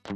Good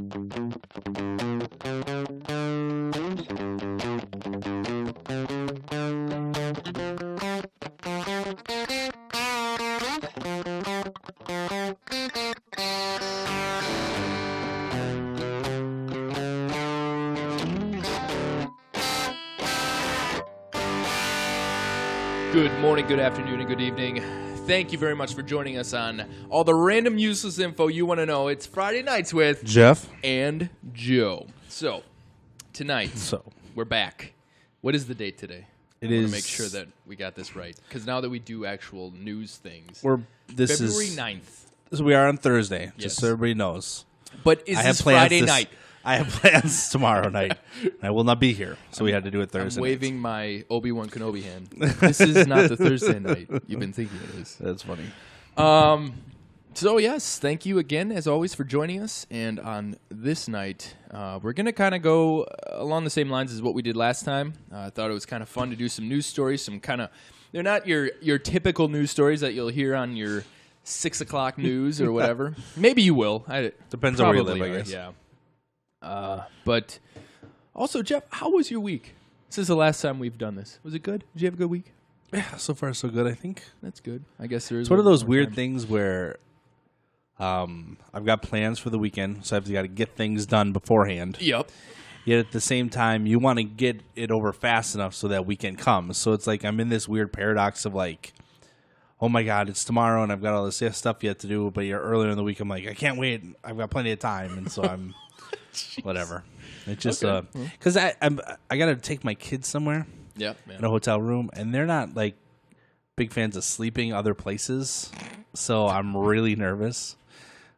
morning, good afternoon, and good evening. Thank you very much for joining us on all the random useless info you want to know. It's Friday Nights with Jeff and Joe. So, tonight, we're back. What is the date today? I want to make sure that we got this right. Because now that we do actual news things, February 9th. So we are on Thursday, Yes. just so everybody knows. But is this Friday night? I have plans tomorrow night. I will not be here, so we had to do it Thursday I'm waving my Obi-Wan Kenobi hand. This is not the Thursday night you've been thinking it is. That's funny. So, yes, thank you again, as always, for joining us. And on this night, we're going to kind of go along the same lines as what we did last time. I thought it was kind of fun to do some news stories, some kind of – they're not your typical news stories that you'll hear on your 6 o'clock news or whatever. Maybe you will. Depends on where you live, I guess. Yeah. But also, Jeff, how was your week? This is the last time we've done this. Was it good? Did you have a good week? Yeah, so far so good, I think. That's good. I guess there is. It's one of those weird things where I've got plans for the weekend, so I've got to get things done beforehand. Yep. Yet at the same time, you want to get it over fast enough so that weekend comes. So it's like I'm in this weird paradox of like, oh my God, it's tomorrow and I've got all this stuff yet to do. But you're earlier in the week, I'm like, I can't wait. I've got plenty of time, and so I'm whatever. It's just because I got to take my kids somewhere. Yeah, in a hotel room, and they're not like big fans of sleeping other places, so I'm really nervous.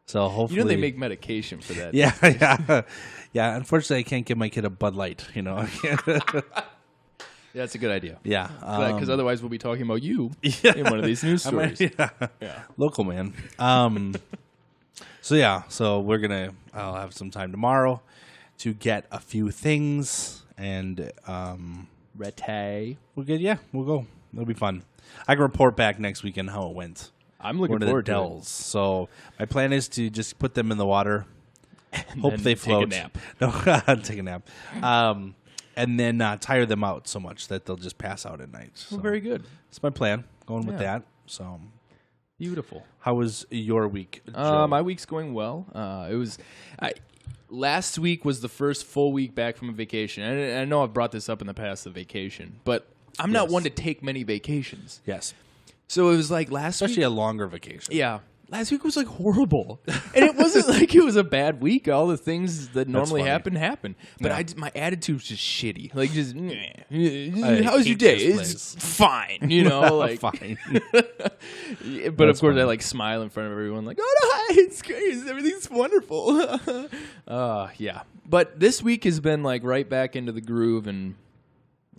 So hopefully, they make medication for that. Yeah. Unfortunately, I can't give my kid a Bud Light. Yeah, that's a good idea. Yeah, because otherwise we'll be talking about you in one of these news stories. Local man. So I'll have some time tomorrow to get a few things, and Rete. we'll get. Yeah, we'll go. It'll be fun. I can report back next weekend how it went. I'm looking forward to it. Dells. So my plan is to just put them in the water, hope they float. Take a nap. No, take a nap. And then tire them out so much that they'll just pass out at night. So Well, very good. that's my plan. Going with that. So Beautiful. how was your week, Joe? My week's going well. Last week was the first full week back from a vacation. And I know I've brought this up in the past, the vacation, but I'm not one to take many vacations. Yes. So it was like last week. Especially a longer vacation. Yeah. Last week was like horrible. And it wasn't like it was a bad week. All the things that normally happen happened. But my attitude was just shitty. Like just, how was your day? It's fine. You know, like fine. But of course, I like smile in front of everyone, like, "Oh no, hi, it's great, everything's wonderful." Yeah. But this week has been like right back into the groove, and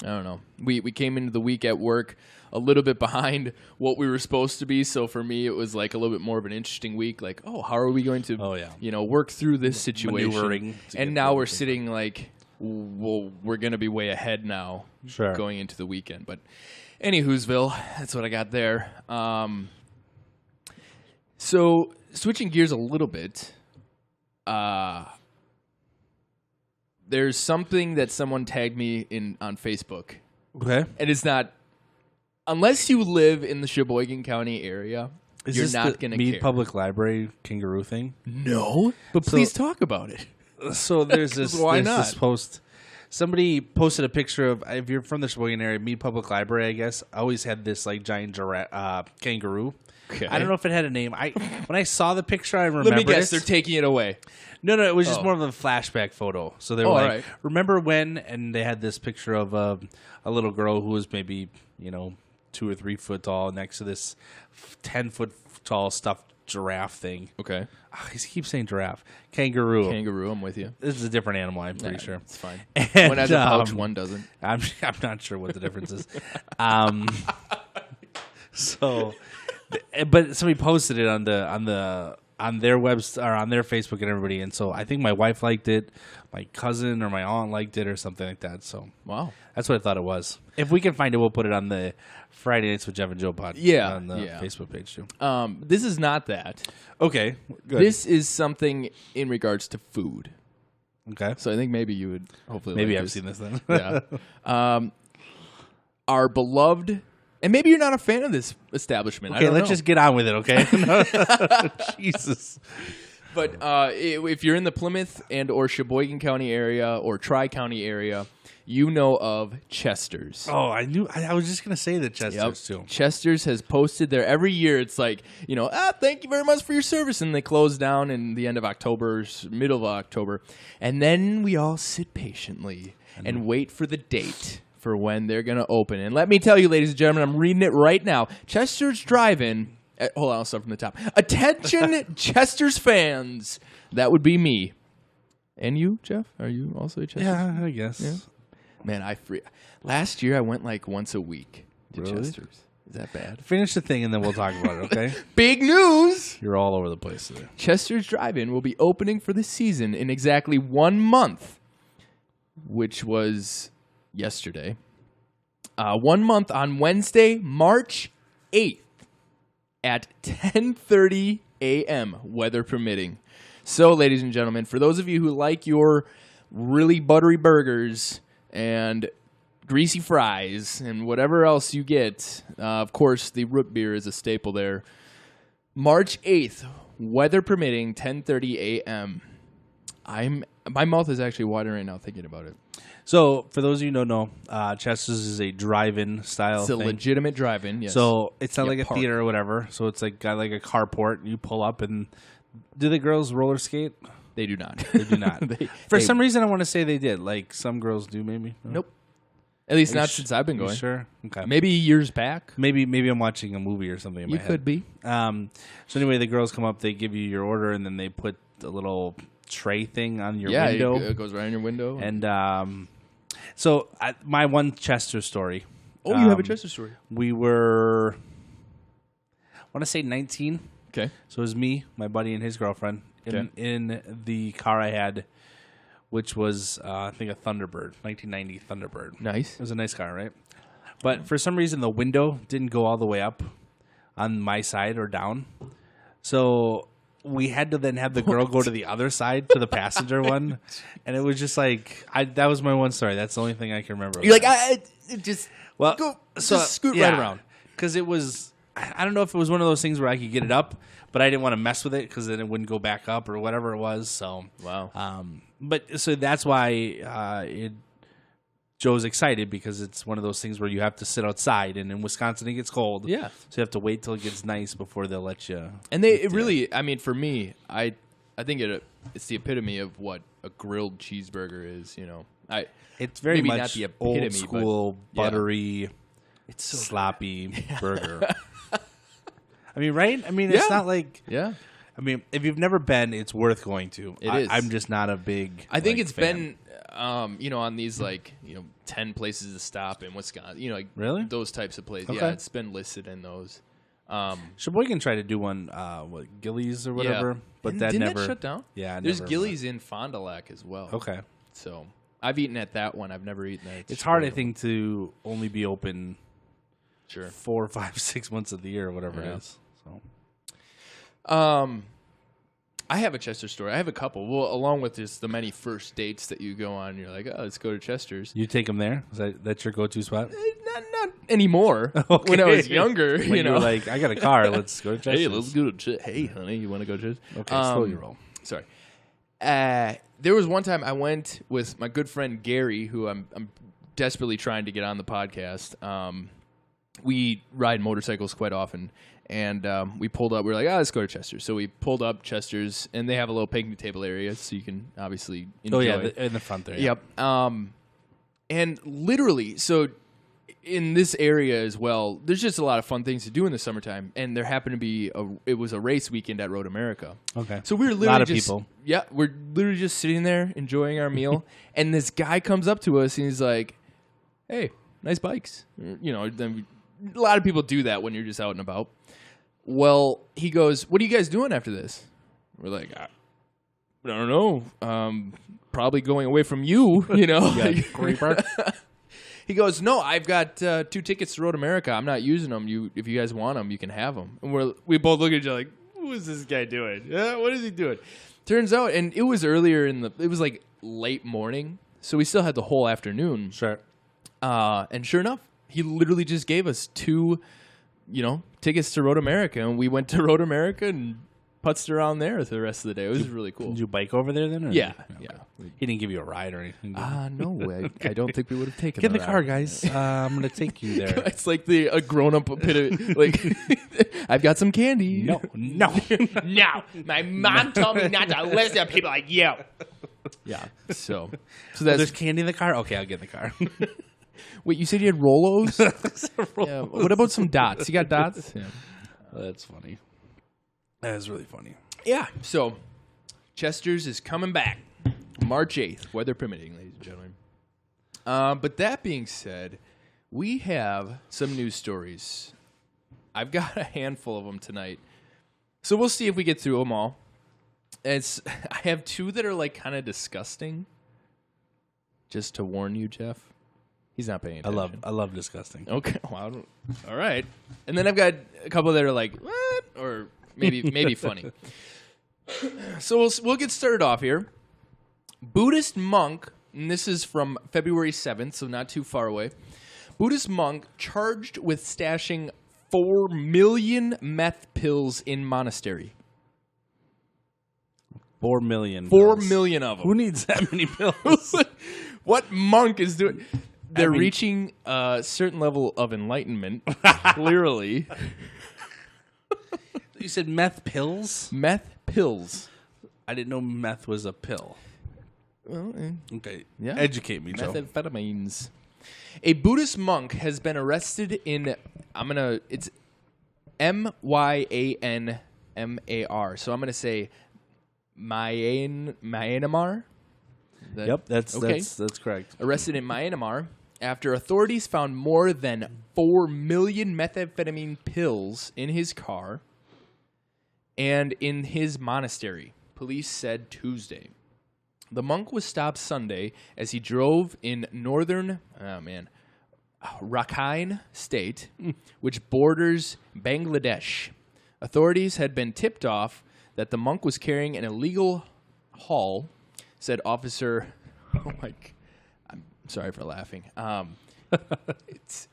I don't know. We came into the week at work a little bit behind what we were supposed to be, so for me, it was like a little bit more of an interesting week. Like, how are we going to, work through this situation? Maneuvering. And now we're sitting like, well, we're going to be way ahead now, going into the weekend. But anywho'sville, that's what I got there. So switching gears a little bit, there's something that someone tagged me in on Facebook. Okay. And it's not, unless you live in the Sheboygan County area, you're not going to care. Mead Public Library kangaroo thing? No. But please talk about it. So there's this, this post. Somebody posted a picture of, if you're from the Sheboygan area, Mead Public Library, I guess, always had this like giant kangaroo. Okay. I don't know if it had a name. When I saw the picture, I remember. Let me guess, they're taking it away. No, it was just more of a flashback photo. So they were like, remember when? And they had this picture of a little girl who was maybe, 2 or 3 foot tall next to this 10-foot tall stuffed giraffe thing. Okay. I keep saying giraffe. Kangaroo. Kangaroo, I'm with you. This is a different animal, I'm pretty sure. It's fine. And, one has a pouch, one doesn't. I'm not sure what the difference is. So, but somebody posted it on the on their or on their Facebook and everybody. And so I think my wife liked it, my cousin or my aunt liked it or something like that. So Wow. that's what I thought it was. If we can find it, we'll put it on the Friday Nights with Jeff and Joe podcast on the Facebook page too. This is not that. Okay, good. This is something in regards to food. Okay. So I think maybe you would hopefully Maybe like I've this. seen this then. Yeah. Our beloved, and maybe you're not a fan of this establishment. Okay, let's just get on with it, okay? Jesus. But if you're in the Plymouth and or Sheboygan County area or Tri-County area, you know of Chester's. Oh, I knew. I was just going to say that Chester's too. Chester's has posted there every year. It's like, thank you very much for your service. And they close down in the end of October, middle of October. And then we all sit patiently and wait for the date for when they're going to open. And let me tell you, ladies and gentlemen, I'm reading it right now. Chester's Drive-In. Hold on, I'll start from the top. Attention, Chester's fans. That would be me. And you, Jeff? Are you also a Chester's? Yeah, I guess. Yeah. Man, last year I went like once a week to Really? Chester's. Is that bad? Finish the thing and then we'll talk about it, okay? Big news! You're all over the place today. Chester's Drive-In will be opening for the season in exactly 1 month, which was yesterday. 1 month on Wednesday, March 8th at 10:30 a.m., weather permitting. So, ladies and gentlemen, for those of you who like your really buttery burgers and greasy fries and whatever else you get, of course, the root beer is a staple there. March 8th, weather permitting, 10:30 a.m. My mouth is actually watering right now thinking about it. So, for those of you who don't know, Chester's is a drive-in style It's a thing. legitimate drive-in, yes. So, it's not like a park. theater or whatever. So, it's like got like a carport. And you pull up and... Do the girls roller skate? They do not. They do not. For some reason, I want to say they did. Like, some girls do, maybe? No? Nope. At least Are you not since I've been You going. sure? Okay. Maybe years back. Maybe I'm watching a movie or something in You my head. could be. So anyway, the girls come up, they give you your order, and then they put a little tray thing on your Yeah, window. it goes right on your window. And so my one Chester story. you have a Chester story. We were, I want to say 19. Okay. So it was me, my buddy, and his girlfriend in the car I had, which was, I think, a Thunderbird, 1990 Thunderbird. Nice. It was a nice car, right? But for some reason, the window didn't go all the way up on my side or down. So we had to then have the girl go to the other side, to the passenger one. And it was just like, that was my one story. That's the only thing I can remember. You're like, just scoot right around. Because it was, I don't know if it was one of those things where I could get it up, but I didn't want to mess with it because then it wouldn't go back up or whatever it was. So, Wow. But so that's why Joe's excited, because it's one of those things where you have to sit outside, and in Wisconsin it gets cold. Yeah. So you have to wait till it gets nice before they'll let you. And it really, I mean, for me, I think it's the epitome of what a grilled cheeseburger is. It's very maybe much not the epitome, old school, but, yeah. buttery, It's so sloppy burger. I mean, right? I mean, it's not like. Yeah. I mean, if you've never been, it's worth going to. It is. I'm just not a big. I think it's fan. been, on these 10 places to stop in Wisconsin, Really? those types of places. Okay. Yeah, it's been listed in those. Sheboygan tried to do one, Gillies or whatever, Yeah. but that Didn't never that shut down? Yeah, There's never Gillies in Fond du Lac as well. Okay, So I've eaten at that one. I've never eaten at it's hard, I Sheboygan. think, to only be open Sure. 4, 5, 6 months of the year or whatever Yeah. it is. So I have a Chester story. I have a couple. Well, along with just the many first dates that you go on, you're like, oh, let's go to Chester's. you take them there? Is that's your go-to spot? Not anymore. Okay. When I was younger, When you were like, I got a car, let's go to Chester's. hey, let's go to Hey, honey, you want to go to Chester's? Okay, slow your roll. Sorry. There was one time I went with my good friend Gary, who I'm desperately trying to get on the podcast. We ride motorcycles quite often, and we pulled up. We were like, let's go to Chester's. So we pulled up Chester's, and they have a little picnic table area, so you can obviously enjoy. Oh yeah, in the front there. Yeah. Yep. And literally, so in this area as well, there's just a lot of fun things to do in the summertime. And there happened to be it was a race weekend at Road America. Okay. So we were literally a lot of just, people. Yeah, we're literally just sitting there enjoying our meal, and this guy comes up to us and he's like, "Hey, nice bikes." Then a lot of people do that when you're just out and about. Well, he goes, "What are you guys doing after this?" We're like, I don't know. Probably going away from you, you know. Creeper. He goes, no, I've got 2 tickets to Road America. I'm not using them. If you guys want them, you can have them. And we both look at each other like, who is this guy doing? What is he doing? Turns out, and it was earlier it was like late morning, so we still had the whole afternoon. Sure. And sure enough, he literally just gave us 2, tickets to Road America, and we went to Road America and putzed around there for the rest of the day. It was really cool. Did you bike over there then? Or Yeah. Okay. He didn't give you a ride or anything? No, I don't think we would have taken Get in the that car, ride. guys. I'm going to take you there. It's like a grown-up bit of, like, I've got some candy. No. No, my mom told me not to listen to people like you. Yeah. So There's that's... candy in the car? Okay, I'll get in the car. Wait, you said you had Rolos? Yeah. What about some dots? You got dots? Yeah. That's funny. That is really funny. Yeah. So Chester's is coming back March 8th, weather permitting, ladies and gentlemen. But that being said, we have some news stories. I've got a handful of them tonight. So we'll see if we get through them all. I have 2 that are like kind of disgusting. Just to warn you, Jeff. He's not paying attention. I love disgusting. Okay. Well, all right. And then I've got a couple that are like, what? Or maybe funny. So we'll get started off here. Buddhist monk, and this is from February 7th, so not too far away. Buddhist monk charged with stashing 4 million meth pills in monastery. 4 million. 4 million of them. Who needs that many pills? What monk is doing? They're reaching a certain level of enlightenment, clearly. You said meth pills? Meth pills. I didn't know meth was a pill. Well, Okay. Yeah. Educate me, Joe. methamphetamines. A Buddhist monk has been arrested in, it's Myanmar. So I'm going to say Myanmar. Yep, that's correct. Arrested in Myanmar after authorities found more than 4 million methamphetamine pills in his car and in his monastery, police said Tuesday. The monk was stopped Sunday as he drove in northern Rakhine State, which borders Bangladesh. Authorities had been tipped off that the monk was carrying an illegal haul, said Officer... Oh my... I'm sorry for laughing. It's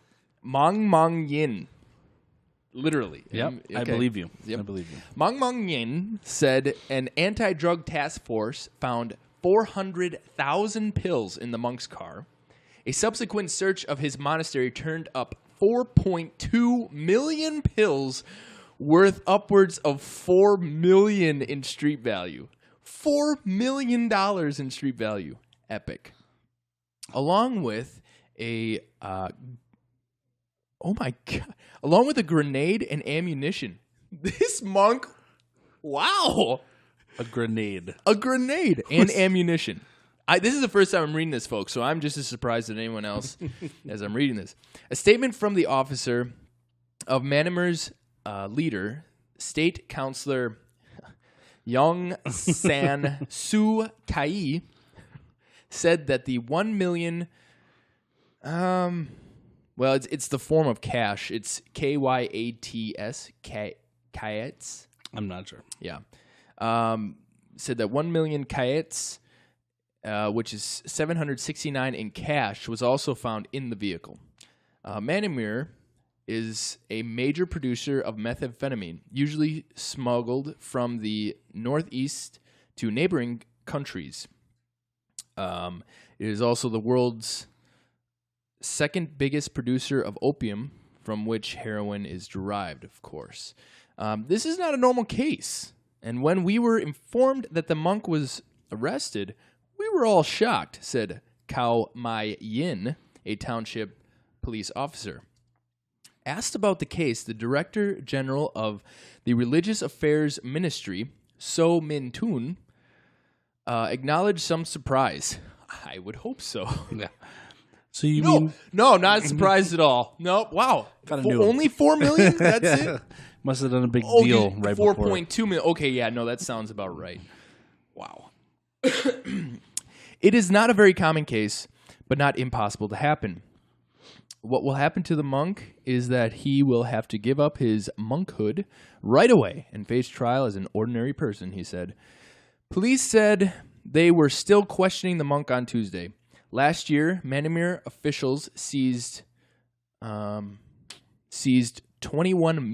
Mong Yin. Literally. Yep, Okay. I believe you. Yep. I believe you. Mong Yin said an anti-drug task force found 400,000 pills in the monk's car. A subsequent search of his monastery turned up 4.2 million pills worth upwards of $4 million in street value. $4 million in street value. Epic. Along with along with a grenade and ammunition. This monk, wow. A grenade. A grenade and ammunition. This is the first time I'm reading this, folks, so I'm just as surprised as anyone else as I'm reading this. A statement from the officer of Myanmar's leader, State Councillor Aung San Suu Kyi, said that the 1 million... well, it's the form of cash. It's Kyats. Kyats. I'm not sure. Yeah. Said that 1 million kyats, which is 769 in cash, was also found in the vehicle. Myanmar is a major producer of methamphetamine, usually smuggled from the northeast to neighboring countries. It is also the world's second biggest producer of opium, from which heroin is derived, of course. This is not a normal case. And when we were informed that the monk was arrested, we were all shocked, said Kao Mai Yin, a township police officer. Asked about the case, the Director General of the Religious Affairs Ministry, So Min Tun, acknowledged some surprise. I would hope so. Yeah. So you No, not surprised at all. No, wow. Kinda knew. Only 4 million? That's it? Must have done a big Oh, deal right before. 4.2 million. Okay, yeah, no, that sounds about right. Wow. It is not a very common case, but not impossible to happen. What will happen to the monk is that he will have to give up his monkhood right away and face trial as an ordinary person, he said. Police said they were still questioning the monk on Tuesday. Last year, Manamir officials seized 21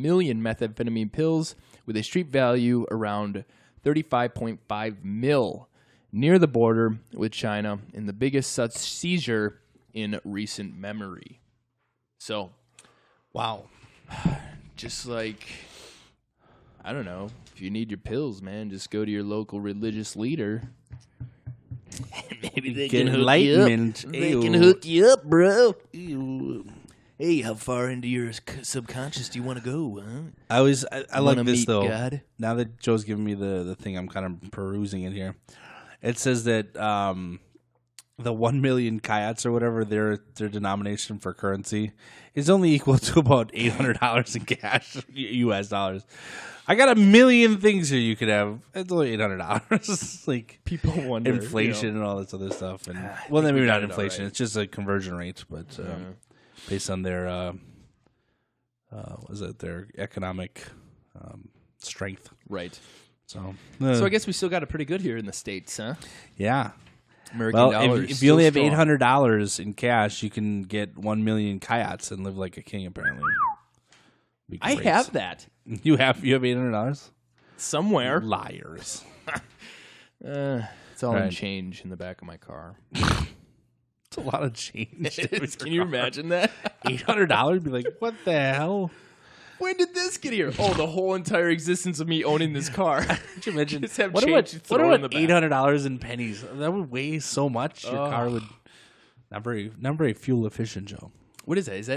million methamphetamine pills with a street value around 35.5 mil near the border with China, in the biggest such seizure in recent memory. So, Wow. just like, I don't know, if you need your pills, man, just go to your local religious leader. Maybe they Get can hook enlightenment. you up. They Ew. can hook you up, bro. Hey, how far into your subconscious do you want to go, huh? I like Wanna this meet though. God? Now that Joe's giving me the thing, I'm kind of perusing it here. It says that the 1 million kyats or whatever their denomination for currency is only equal to about $800 in cash, U.S. dollars. I got a million things here you could have. It's only $800. It's like People wonder. inflation and all this other stuff. And well, then we maybe got not it all inflation. right. It's just a conversion rate, but based on their their economic strength. Right. So So I guess we still got it pretty good here in the States, huh? yeah. American Well, dollar if is you only have still strong. $800 in cash, you can get 1 million kyats and live like a king. Apparently, Be I great. have that You have $800? somewhere. Liars. It's all in Right. change in the back of my car. It's a lot of change. Can you imagine that? $800? Be like, what the hell? When did this get here? Oh, the whole entire existence of me owning this car. Could you imagine? Just have what change about thrown in the back. $800 in pennies? That would weigh so much. Your car would not very fuel efficient, Joe. What is that? Is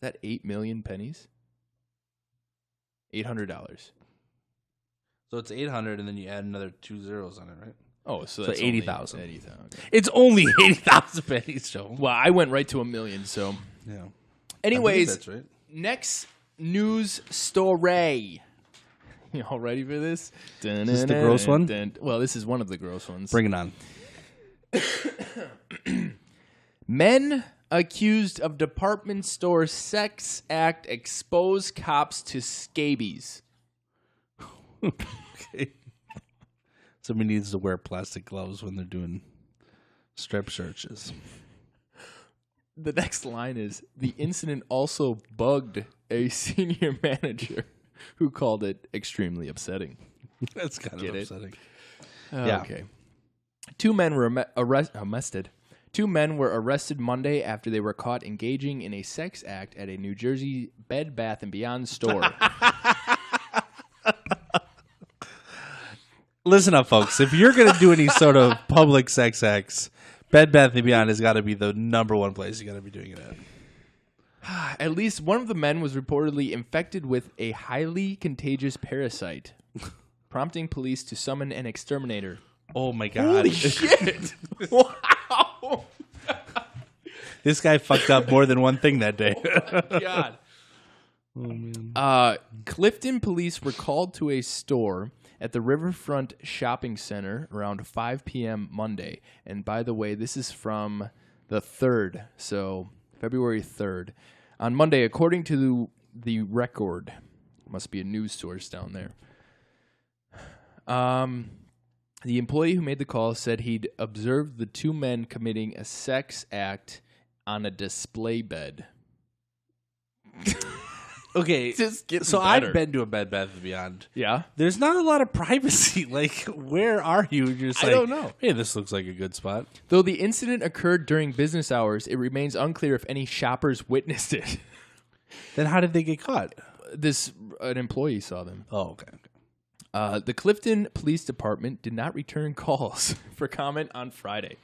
that 8 million pennies? $800. So it's 800, and then you add another 2 zeros on it, right? Oh, so So that's 80,000. 80,000. Okay. It's only 80,000 pennies, Joe. Well, I went right to a million. So, Yeah. I believe anyways, that's right. next news story. You all ready for this? Is this the gross one? Well, this is one of the gross ones. Bring it on. Men accused of department store sex act expose cops to scabies. Okay. Somebody needs to wear plastic gloves when they're doing strip searches. The next line is, the incident also bugged a senior manager who called it extremely upsetting. That's kind Get of it? upsetting. Yeah. Okay. Two men were arrested. Two men were arrested Monday after they were caught engaging in a sex act at a New Jersey Bed Bath & Beyond store. Listen up, folks. If you're going to do any sort of public sex acts, Bed Bath & Beyond has got to be the number one place you got to be doing it at. At least one of the men was reportedly infected with a highly contagious parasite, prompting police to summon an exterminator. Oh, my God. Shit! Wow! This guy fucked up more than one thing that day. God. Clifton police were called to a store at the Riverfront Shopping Center around 5 p.m. Monday. And by the way, this is from the 3rd, so February 3rd. On Monday, according to the Record, must be a news source down there. The employee who made the call said he'd observed the two men committing a sex act on a display bed. Okay, Just getting so better. I've been to a Bed Bath & Beyond. Yeah? There's not a lot of privacy. Like, where are you? You're just I like, don't know. Hey, this looks like a good spot. Though the incident occurred during business hours, it remains unclear if any shoppers witnessed it. Then how did they get caught? An employee saw them. Oh, okay. The Clifton Police Department did not return calls for comment on Friday.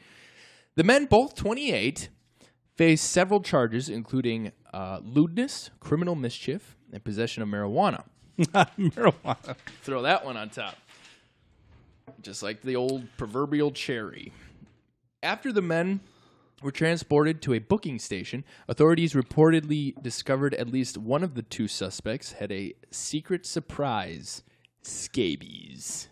The men, both 28, faced several charges, including lewdness, criminal mischief, and possession of marijuana. Marijuana. Throw that one on top. Just like the old proverbial cherry. After the men were transported to a booking station. Authorities reportedly discovered at least one of the two suspects had a secret surprise, scabies.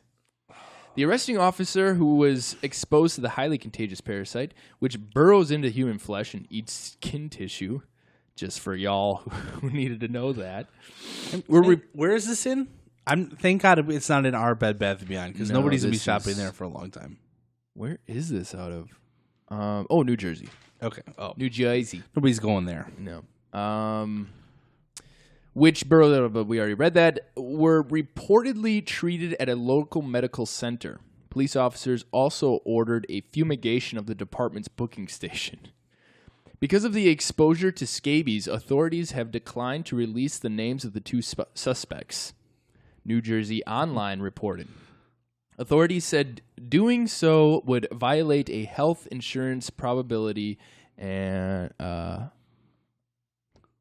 The arresting officer, who was exposed to the highly contagious parasite, which burrows into human flesh and eats skin tissue, just for y'all who needed to know that. Where is this in? Thank God it's not in our Bed Bath & Beyond, because No, nobody's going to be this shopping is- there for a long time. Where is this out of? New Jersey. Okay. Oh, New Jersey. nobody's going there. No. Which borough, but we already read that, were reportedly treated at a local medical center. Police officers also ordered a fumigation of the department's booking station. Because of the exposure to scabies, authorities have declined to release the names of the two suspects. New Jersey Online reported. Authorities said doing so would violate a health insurance probability and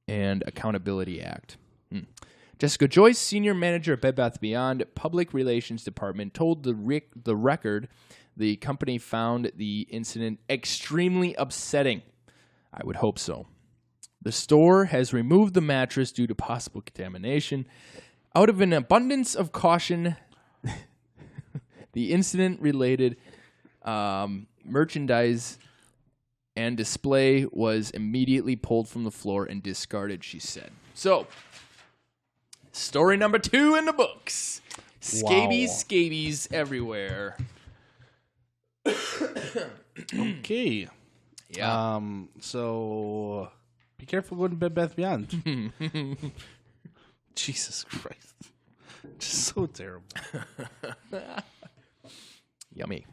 Accountability Act. Jessica Joyce, senior manager at Bed Bath & Beyond Public Relations Department, told the Record the company found the incident extremely upsetting. I would hope so. The store has removed the mattress due to possible contamination. Out of an abundance of caution, the incident-related merchandise and display was immediately pulled from the floor and discarded, she said. So, story number 2 in the books. Scabies everywhere. Okay. Yeah. So be careful going to Bed Bath & Beyond. Jesus Christ. Just so terrible. Yummy.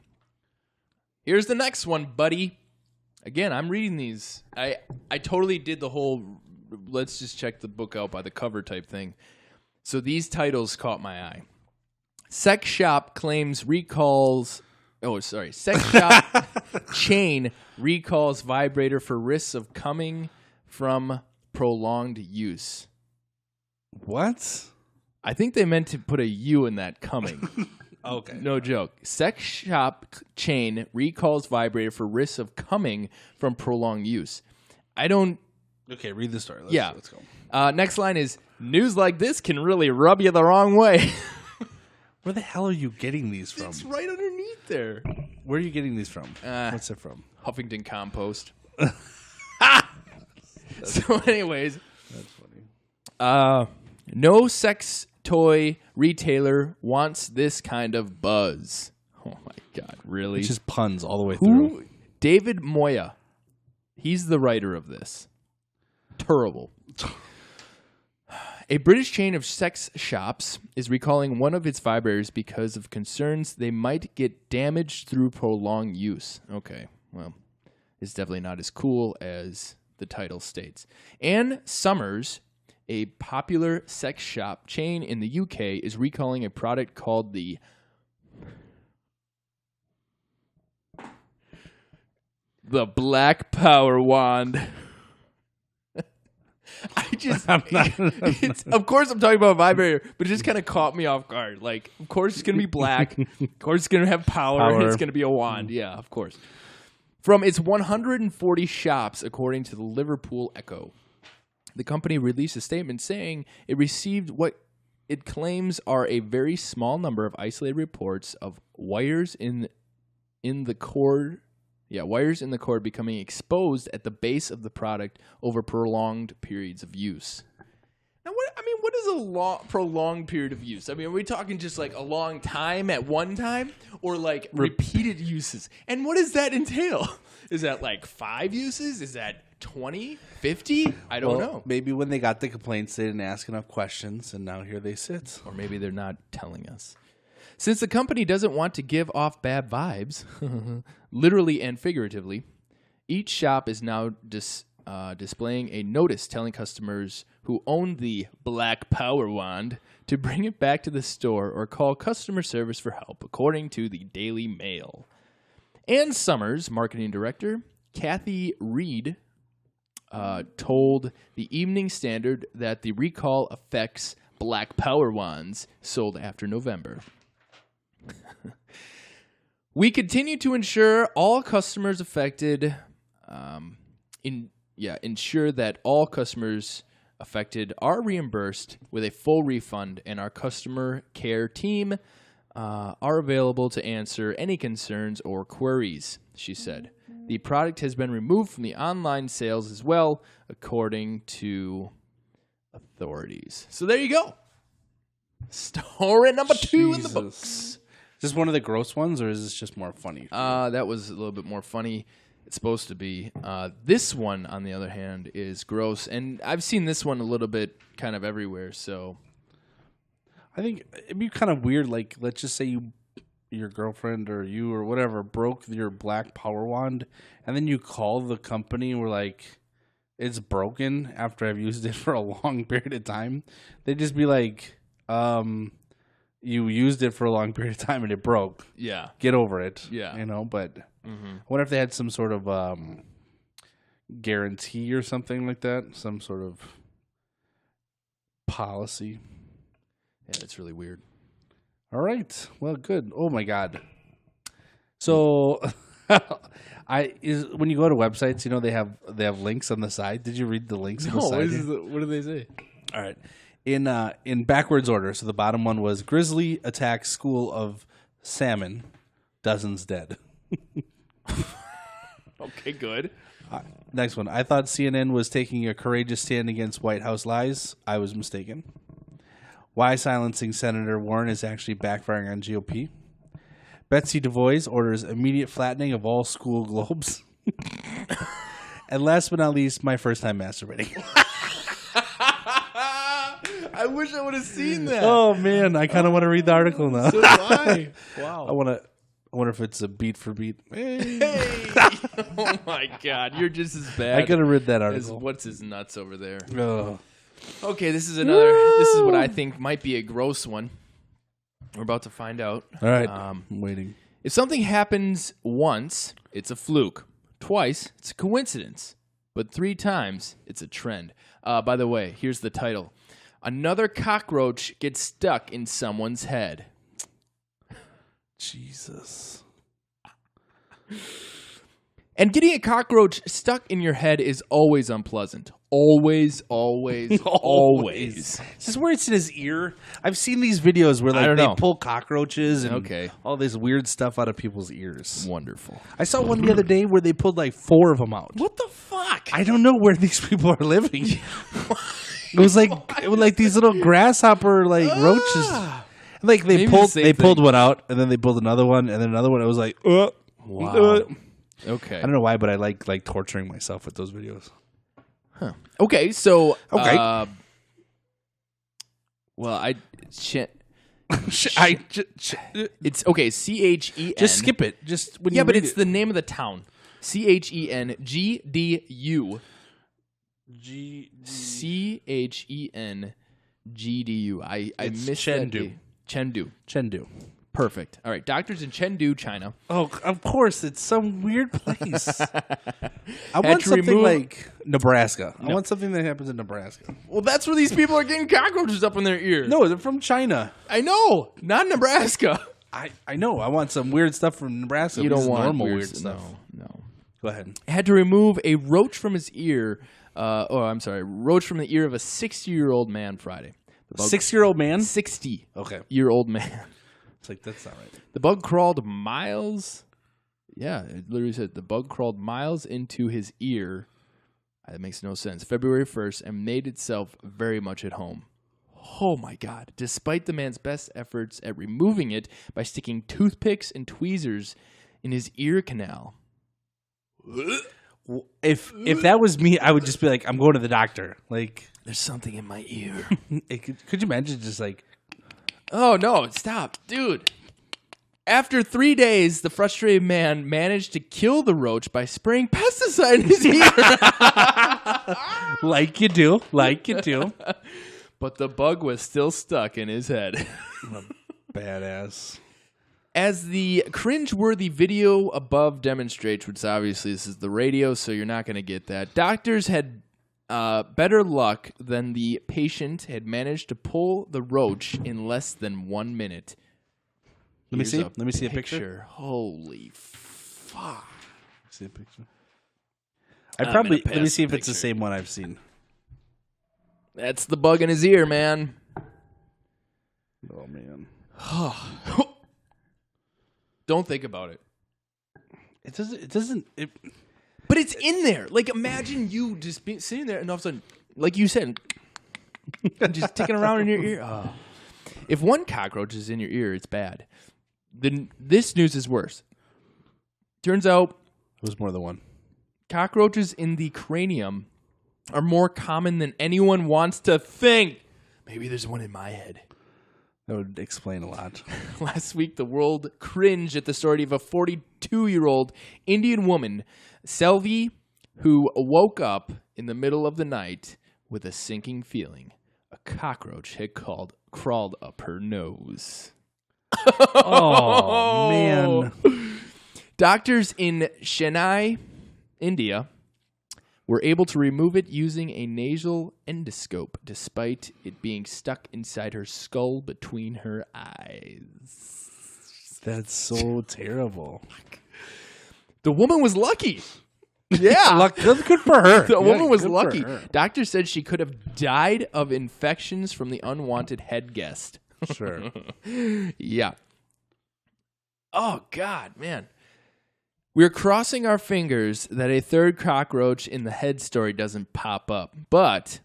Here's the next one, buddy. Again, I'm reading these. I totally did the whole let's just check the book out by the cover type thing. So these titles caught my eye. Sex shop claims recalls... Oh, sorry. Sex shop chain recalls vibrator for risks of coming from prolonged use. What? I think they meant to put a U in that coming. Okay. No joke. Sex shop chain recalls vibrator for risks of coming from prolonged use. I don't... Okay, read the story. Let's go. go. Next line is, news like this can really rub you the wrong way. Where the hell are you getting these from? It's right underneath there. Where are you getting these from? What's it from? Huffington Compost. So anyways. That's funny. No sex toy retailer wants this kind of buzz. Oh my God, really? It's just puns all the way through. David Moya. He's the writer of this. Terrible. A British chain of sex shops is recalling one of its vibrators because of concerns they might get damaged through prolonged use. Okay, well, it's definitely not as cool as the title states. Ann Summers, a popular sex shop chain in the UK, is recalling a product called the Black Power Wand. Of course I'm talking about a vibrator, but it just kind of caught me off guard. Like, of course it's going to be black. Of course it's going to have power. And it's going to be a wand. Yeah, of course. From its 140 shops, according to the Liverpool Echo, the company released a statement saying it received what it claims are a very small number of isolated reports of wires in the cord. Yeah, wires in the cord becoming exposed at the base of the product over prolonged periods of use. Now, what is a prolonged period of use? I mean, are we talking just like a long time at one time, or like repeated uses? And what does that entail? Is that like 5 uses? Is that 20, 50? I don't know. Maybe when they got the complaints, they didn't ask enough questions, and now here they sit. Or maybe they're not telling us. Since the company doesn't want to give off bad vibes, literally and figuratively, each shop is now displaying a notice telling customers who own the Black Power Wand to bring it back to the store or call customer service for help, according to the Daily Mail. Ann Summers, marketing director, Kathy Reed, told the Evening Standard that the recall affects Black Power Wands sold after November. We continue to ensure all customers affected ensure that all customers affected are reimbursed with a full refund, and our customer care team are available to answer any concerns or queries, she said. The product has been removed from the online sales as well, according to authorities. So there you go. Story number 2 in the books. Is this one of the gross ones, or is this just more funny? That was a little bit more funny. It's supposed to be. This one, on the other hand, is gross. And I've seen this one a little bit kind of everywhere, so... I think it'd be kind of weird, like, let's just say your girlfriend or you or whatever broke your black power wand, and then you call the company and we're like, it's broken after I've used it for a long period of time. They'd just be like, you used it for a long period of time and it broke. Yeah. Get over it. Yeah. You know, but I wonder if they had some sort of guarantee or something like that, some sort of policy. Yeah, that's really weird. All right. Well, good. Oh my God. So, when you go to websites, you know they have links on the side. Did you read the links on the side? What do they say? All right. In backwards order. So the bottom one was Grizzly attacks school of salmon, dozens dead. Okay, good. Next one. I thought CNN was taking a courageous stand against White House lies. I was mistaken. Why silencing Senator Warren is actually backfiring on GOP. Betsy DeVos orders immediate flattening of all school globes. And last but not least, my first time masturbating. I wish I would have seen that. Oh man, I kind of want to read the article now. So do I. Wow. I wonder if it's a beat for beat. Hey. Oh my God, you're just as bad. I could have read that as article. what's his nuts over there. Oh. Okay, this is another. This is what I think might be a gross one. We're about to find out. All right, I'm waiting. If something happens once, it's a fluke. Twice, it's a coincidence. But 3 times, it's a trend. By the way, here's the title. Another cockroach gets stuck in someone's head. Jesus. And getting a cockroach stuck in your head is always unpleasant. Always, always, always. Is this where it's in his ear? I've seen these videos where I like don't they know. pull cockroaches and Okay. all this weird stuff out of people's ears. Wonderful. I saw one the other day where they pulled like 4 of them out. What the fuck? I don't know where these people are living. It was like these little grasshopper like roaches. Like Maybe they the same pulled thing. one out and then they pulled another one and then another one. I was like, Wow. Okay. I don't know why, but I like torturing myself with those videos. Okay, so Okay. well, It's it's okay. CHEN. just skip it. Just when Yeah, you but read it's it. the name of the town. CHENGDU. CHENGDU. I It's missed Chengdu. that D. Chengdu. Chengdu. Perfect. All right, doctors in Chengdu, China. Oh, of course, it's some weird place. I want to something remove- like Nebraska. I want something that happens in Nebraska. Well, that's where these people are getting cockroaches up in their ear. No, they're from China. I know, not Nebraska. I know. I want some weird stuff from Nebraska. You This don't is want normal weird stuff. No. Go ahead. Had to remove a roach from his ear. Roach from the ear of a 60-year-old man Friday. The bug- 6-year-old man? 60-year-old Okay. man. It's like, that's not right. The bug crawled miles. Yeah, it literally said the bug crawled miles into his ear. That makes no sense. February 1st and made itself very much at home. Oh my God. Despite the man's best efforts at removing it by sticking toothpicks and tweezers in his ear canal. If that was me, I would just be like, I'm going to the doctor. Like, There's something in my ear. could you imagine just like, Oh, no, stop. Dude. After 3 days, the frustrated man managed to kill the roach by spraying pesticide in his ear. like you do. But the bug was still stuck in his head. Badass. As the cringeworthy video above demonstrates, which obviously this is the radio, so you're not going to get that, doctors had better luck than the patient had managed to pull the roach in less than 1 minute. Let me Here's see. Let me see a picture. Holy fuck. See a picture. Let me see if it's the same one I've seen. That's the bug in his ear, man. Oh man. Don't think about it. It doesn't. But it's in there. Like, imagine you just sitting there and all of a sudden, like you said, just ticking around in your ear. Oh. If one cockroach is in your ear, it's bad. Then this news is worse. Turns out It was more than one. cockroaches in the cranium are more common than anyone wants to think. Maybe there's one in my head. That would explain a lot. Last week, the world cringed at the story of a 42-year-old Indian woman, Selvi, who woke up in the middle of the night with a sinking feeling. A cockroach had crawled up her nose. Oh, man. Doctors in Chennai, India, were able to remove it using a nasal endoscope, despite it being stuck inside her skull between her eyes. That's so terrible. The woman was lucky. Yeah. Good for her. The woman was lucky. Doctors said she could have died of infections from the unwanted head guest. Sure. Yeah. Oh, God, man. We're crossing our fingers that a third cockroach in the head story doesn't pop up. But,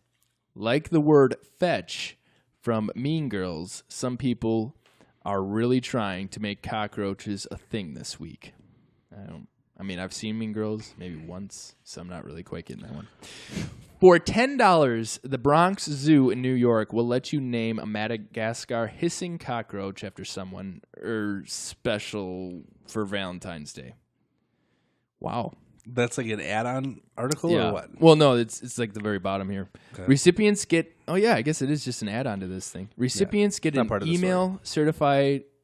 like the word fetch from Mean Girls, some people are really trying to make cockroaches a thing this week. I've seen Mean Girls maybe once, so I'm not really quite getting that one. For $10, the Bronx Zoo in New York will let you name a Madagascar hissing cockroach after someone special for Valentine's Day. Wow. That's like an add-on article or what? Well, no, it's like the very bottom here. Okay. Recipients get... Oh, yeah, I guess it is just an add-on to this thing. Recipients get an email certificate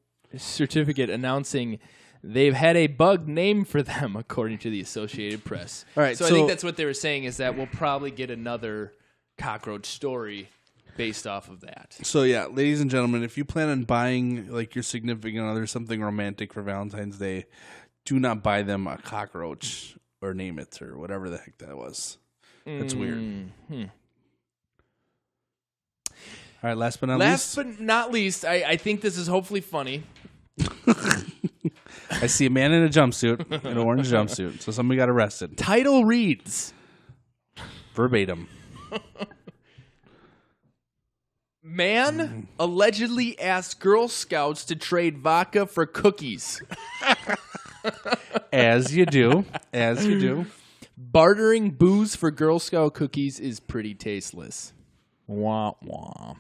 announcing they've had a bug named for them, according to the Associated Press. All right, so I think that's what they were saying, is that we'll probably get another cockroach story based off of that. So, yeah, ladies and gentlemen, if you plan on buying like your significant other something romantic for Valentine's Day, do not buy them a cockroach or name it or whatever the heck that was. That's weird. All right, last but not least, I think this is hopefully funny. I see a man in a jumpsuit, an orange jumpsuit. So somebody got arrested. Title reads Verbatim. Man allegedly asked Girl Scouts to trade vodka for cookies. As you do. As you do. Bartering booze for Girl Scout cookies is pretty tasteless. Wah, wah.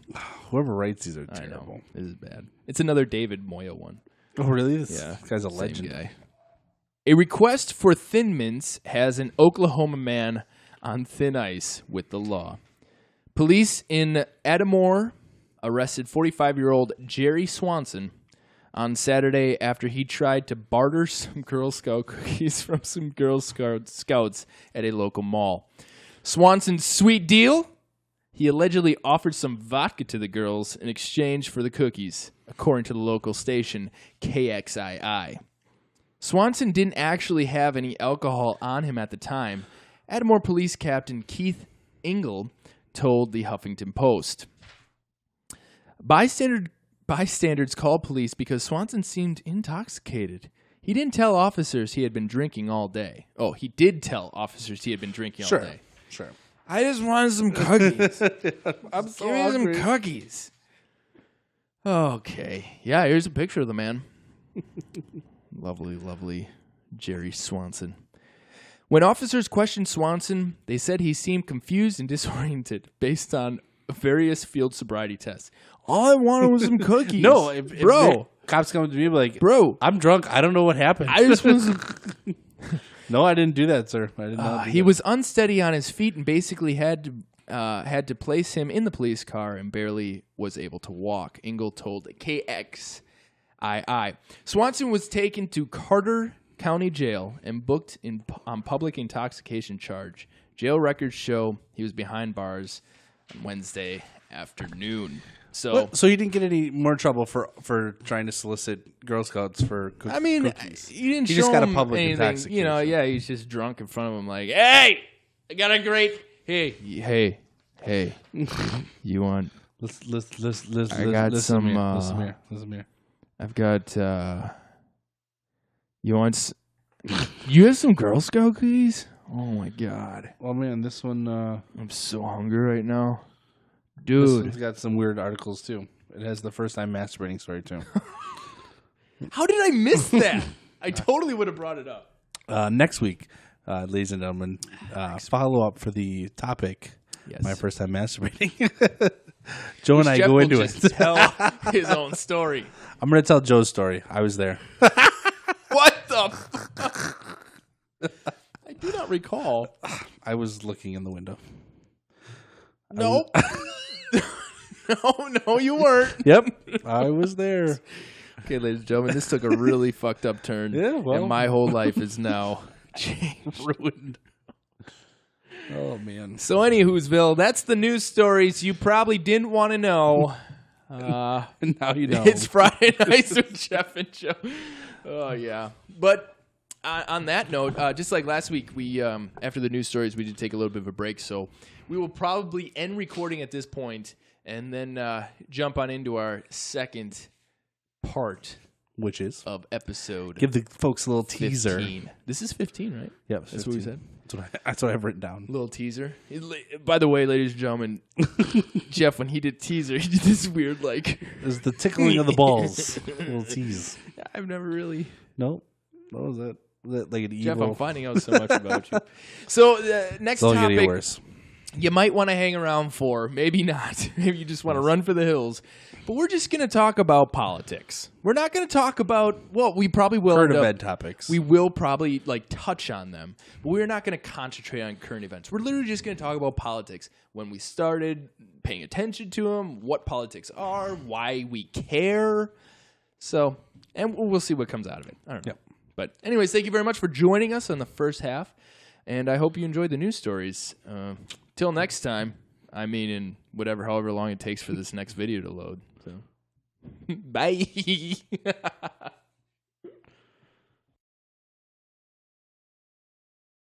Whoever writes these are terrible. This is bad. It's another David Moya one. Oh, really? This Yeah. guy's a Same legend. guy. A request for Thin Mints has an Oklahoma man on thin ice with the law. Police in Adamore arrested 45-year-old Jerry Swanson on Saturday after he tried to barter some Girl Scout cookies from some Girl Scouts at a local mall. Swanson's sweet deal? He allegedly offered some vodka to the girls in exchange for the cookies, according to the local station KXII. Swanson didn't actually have any alcohol on him at the time. Adamore Police Captain Keith Engel told the Huffington Post. Bystanders called police because Swanson seemed intoxicated. He didn't tell officers he had been drinking all day. Oh, he did tell officers he had been drinking all day. Sure. I just wanted some cookies. I'm so Give me hungry. some cookies. Okay. Yeah, here's a picture of the man. Lovely, lovely Jerry Swanson. When officers questioned Swanson, they said he seemed confused and disoriented based on various field sobriety tests. All I wanted was some cookies. No, if the cops come to me like, Bro. I'm drunk. I don't know what happened. I just want some... No, I didn't do that, sir. I did not. He was unsteady on his feet and basically had to place him in the police car and barely was able to walk. Engel told KXII. Swanson was taken to Carter County Jail and booked on public intoxication charge. Jail records show he was behind bars on Wednesday afternoon. So he didn't get any more trouble for trying to solicit Girl Scouts for cookies. I mean, cookies. you didn't He show just got a him public anything. intoxication. You know, yeah, he's just drunk in front of him like, hey, I got a great. Hey, Hey. You want? Listen. I got some. Listen here. I've got. You want? You have some Girl Scout cookies? Oh my god! Oh man, this one. I'm so hungry right now, This dude. one's got some weird articles too. It has the first time masturbating story too. How did I miss that? I totally would have brought it up. Next week, ladies and gentlemen, follow up for the topic. Yes. My first time masturbating. Joe and I Jeff go will into just it. Tell his own story. I'm going to tell Joe's story. I was there. What the? I do not recall. I was looking in the window. No. No, you weren't. Yep, I was there. Okay, ladies and gentlemen, this took a really fucked up turn. Yeah, well. And my whole life is now Ruined. Oh man. So, anywho'sville, that's the news stories you probably didn't want to know. Now you know. It's Friday nights with Jeff and Joe. Oh yeah, but on that note, just like last week, we after the news stories, we did take a little bit of a break. So we will probably end recording at this point, and then jump on into our second part Which is? of episode. Give the folks a little teaser. 15. This is 15, right? Yep, That's what we said. That's what I've written down. Little teaser. By the way, ladies and gentlemen, Jeff, when he did teaser, he did this weird like. It was the tickling of the balls. A little tease. I've never really. Nope. What was that? Was that like an Jeff, evil? I'm finding out so much about you. So next It's only gonna get topic, worse. you might want to hang around for. Maybe not. Maybe you just want to run for the hills. But we're just going to talk about politics. We're not going to talk about. Well, we probably will. Current end up- event topics. We will probably like touch on them, but we're not going to concentrate on current events. We're literally just going to talk about politics. When we started paying attention to them, what politics are, why we care. So, and we'll see what comes out of it. I don't know. Yep. But anyways, thank you very much for joining us on the first half, and I hope you enjoyed the news stories. Till next time. I mean, in however long it takes for this next video to load. So, bye.